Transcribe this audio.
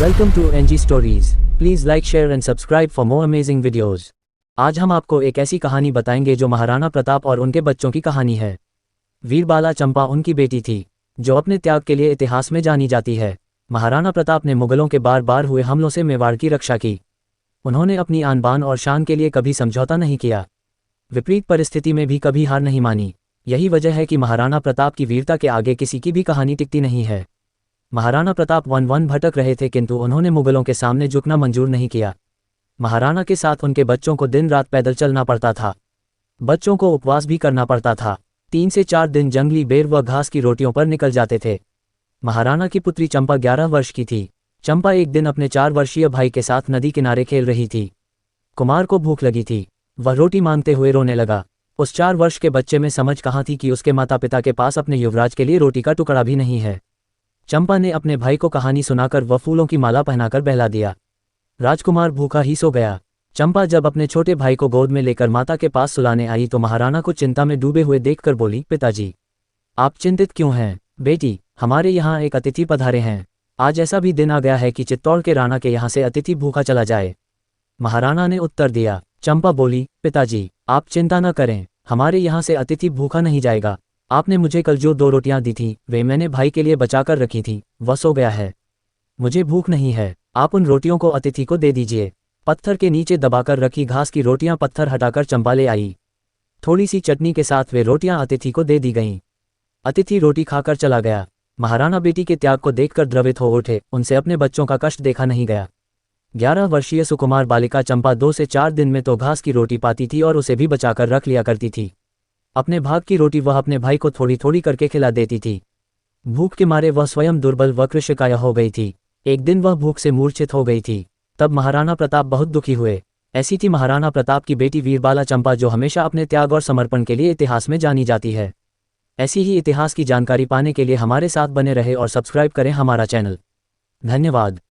Welcome to NG stories. Please like share and subscribe for more amazing videos. आज हम आपको एक ऐसी कहानी बताएंगे जो महाराणा प्रताप और उनके बच्चों की कहानी है। वीरबाला चंपा उनकी बेटी थी, जो अपने त्याग के लिए इतिहास में जानी जाती है। महाराणा प्रताप ने मुगलों के बार बार हुए हमलों से मेवाड़ की रक्षा की। उन्होंने अपनी आन बान और शान के लिए कभी समझौता नहीं किया। विपरीत परिस्थिति में भी कभी हार नहीं मानी। यही वजह है कि महाराणा प्रताप की वीरता के आगे किसी की भी कहानी टिकती नहीं है। महाराणा प्रताप वन वन भटक रहे थे, किंतु उन्होंने मुगलों के सामने झुकना मंजूर नहीं किया। महाराणा के साथ उनके बच्चों को दिन रात पैदल चलना पड़ता था। बच्चों को उपवास भी करना पड़ता था। 3 से 4 दिन जंगली बेर व घास की रोटियों पर निकल जाते थे। महाराणा की पुत्री चंपा 11 वर्ष की थी। चंपा एक दिन अपने 4 वर्षीय भाई के साथ नदी किनारे खेल रही थी। कुमार को भूख लगी थी। वह रोटी मांगते हुए रोने लगा। उस 4 वर्ष के बच्चे में समझ कहाँ थी कि उसके माता पिता के पास अपने युवराज के लिए रोटी का टुकड़ा भी नहीं है। चंपा ने अपने भाई को कहानी सुनाकर व फूलों की माला पहनाकर बहला दिया। राजकुमार भूखा ही सो गया। चंपा जब अपने छोटे भाई को गोद में लेकर माता के पास सुलाने आई तो महाराणा को चिंता में डूबे हुए देखकर बोली, पिताजी आप चिंतित क्यों हैं? बेटी, हमारे यहाँ एक अतिथि पधारे हैं। आज ऐसा भी दिन आ गया है कि चित्तौड़ के राणा के यहाँ से अतिथि भूखा चला जाए। महाराणा ने उत्तर दिया। चंपा बोली, पिताजी आप चिंता न करें, हमारे यहाँ से अतिथि भूखा नहीं जाएगा। आपने मुझे कल जो 2 रोटियां दी थी वे मैंने भाई के लिए बचाकर रखी थी। वह सो गया है। मुझे भूख नहीं है। आप उन रोटियों को अतिथि को दे दीजिए। पत्थर के नीचे दबाकर रखी घास की रोटियां पत्थर हटाकर चंपा ले आई। थोड़ी सी चटनी के साथ वे रोटियां अतिथि को दे दी गईं। अतिथि रोटी खाकर चला गया। महाराणा बेटी के त्याग को देखकर द्रवित हो उठे। उनसे अपने बच्चों का कष्ट देखा नहीं गया। 11 वर्षीय सुकुमार बालिका चंपा 2 से 4 दिन में तो घास की रोटी पाती थी और उसे भी बचाकर रख लिया करती थी। अपने भाग की रोटी वह अपने भाई को थोड़ी थोड़ी करके खिला देती थी। भूख के मारे वह स्वयं दुर्बल व कृशकाय हो गई थी। एक दिन वह भूख से मूर्छित हो गई थी। तब महाराणा प्रताप बहुत दुखी हुए। ऐसी थी महाराणा प्रताप की बेटी वीरबाला चंपा, जो हमेशा अपने त्याग और समर्पण के लिए इतिहास में जानी जाती है। ऐसी ही इतिहास की जानकारी पाने के लिए हमारे साथ बने रहे और सब्सक्राइब करें हमारा चैनल। धन्यवाद।